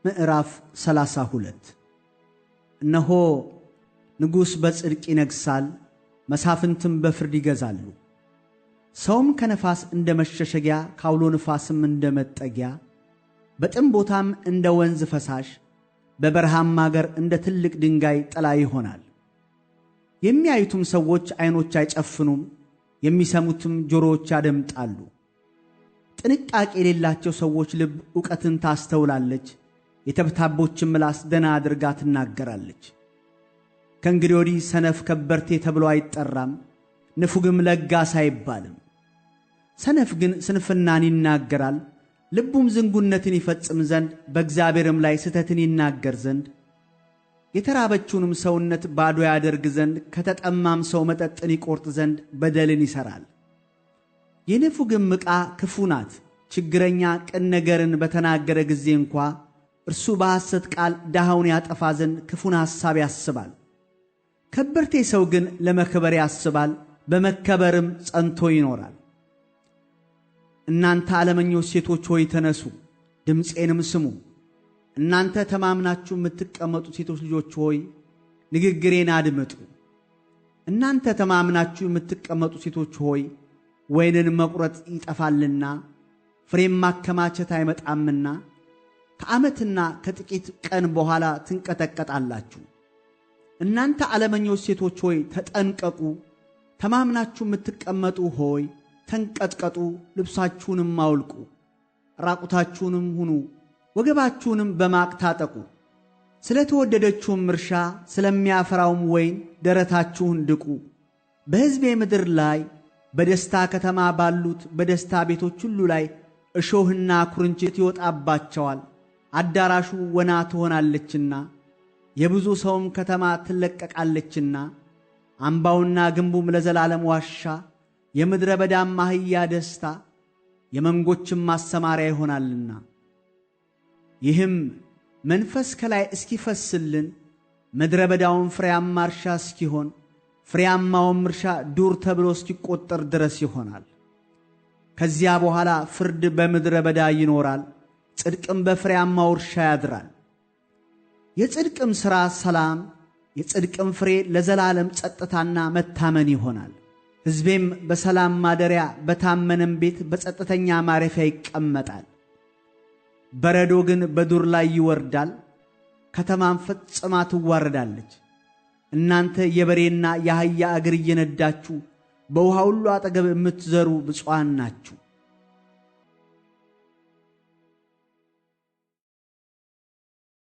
ምዕራፍ 32 እነሆ ንጉሥ በጽድቅ ይነግሣል፣ መሳፍንትም በፍርድ ይገዛሉ። ሰውም ከነፋስ እንደ መሸሸጊያ ካውሎ ንፋስም እንደ መጠጊያ በጥም ቦታም እንደ ወንዝ ፈሳሽ በበረሃም አገር እንደ ትልቅ ድንጋይ ጥላ ይሆናል። የሚያዩትም ሰዎች ዓይኖች አይጨፍኑም፣ የሚሰሙትም ጆሮዎች ያደምጣሉ። ጥንቃቄ የሌላቸው ሰዎች ልብ ዕውቀትን ታስተውላለች፣ የተብታቦችም ምላስ ደና አድርጋ ትናገራለች። ከእንግዲህ ወዲህ ሰነፍ ከበርቴ ተብሎ አይጠራም፣ ንፉግም ለጋስ አይባልም። ሰነፍ ግን ስንፍናን ይናገራል፣ ልቡም ዝንጉነትን ይፈጽም ዘንድ በእግዚአብሔርም ላይ ስተትን ይናገር ዘንድ የተራበችውንም ሰውነት ባዶ ያደርግ ዘንድ ከተጠማም ሰው መጠጥን ይቆርጥ ዘንድ በደልን ይሠራል። የንፉግም ዕቃ ክፉ ናት። ችግረኛ ቅን ነገርን በተናገረ ጊዜ እንኳ እርሱ በሐሰት ቃል ድሃውን ያጠፋ ዘንድ ክፉን ሐሳብ ያስባል። ከበርቴ ሰው ግን ለመከበር ያስባል፣ በመከበርም ጸንቶ ይኖራል። እናንተ ዓለመኞች ሴቶች ሆይ ተነሱ፣ ድምፄንም ስሙ። እናንተ ተማምናችሁ የምትቀመጡ ሴቶች ልጆች ሆይ ንግግሬን አድምጡ። እናንተ ተማምናችሁ የምትቀመጡ ሴቶች ሆይ ወይንን መቁረጥ ይጠፋልና ፍሬም ማከማቸት አይመጣምና ከዓመትና ከጥቂት ቀን በኋላ ትንቀጠቀጣላችሁ። እናንተ ዓለመኞች ሴቶች ሆይ ተጠንቀቁ። ተማምናችሁ የምትቀመጡ ሆይ ተንቀጥቀጡ፣ ልብሳችሁንም አውልቁ፣ ራቁታችሁንም ሁኑ፣ ወገባችሁንም በማቅ ታጠቁ። ስለ ተወደደችውም እርሻ ስለሚያፈራውም ወይን ደረታችሁን ድቁ። በሕዝቤ ምድር ላይ በደስታ ከተማ ባሉት በደስታ ቤቶች ሁሉ ላይ እሾህና ኩርንችት ይወጣባቸዋል። አዳራሹ ወና ትሆናለችና የብዙ ሰውም ከተማ ትለቀቃለችና አምባውና ግንቡም ለዘላለም ዋሻ፣ የምድረ በዳም አህያ ደስታ፣ የመንጎችም ማሰማሪያ ይሆናልና። ይህም መንፈስ ከላይ እስኪፈስልን ምድረ በዳውን ፍሬያማ እርሻ እስኪሆን ፍሬያማውም እርሻ ዱር ተብሎ እስኪቆጠር ድረስ ይሆናል። ከዚያ በኋላ ፍርድ በምድረ በዳ ይኖራል፣ ጽድቅም በፍሬያማው እርሻ ያድራል። የጽድቅም ሥራ ሰላም፣ የጽድቅም ፍሬ ለዘላለም ጸጥታና መታመን ይሆናል። ሕዝቤም በሰላም ማደሪያ በታመነም ቤት በጸጥተኛ ማረፊያ ይቀመጣል። በረዶ ግን በዱር ላይ ይወርዳል፣ ከተማም ፈጽማ ትዋረዳለች። እናንተ የበሬና የአህያ እግር እየነዳችሁ በውሃ ሁሉ አጠገብ የምትዘሩ ብፁዓን ናችሁ።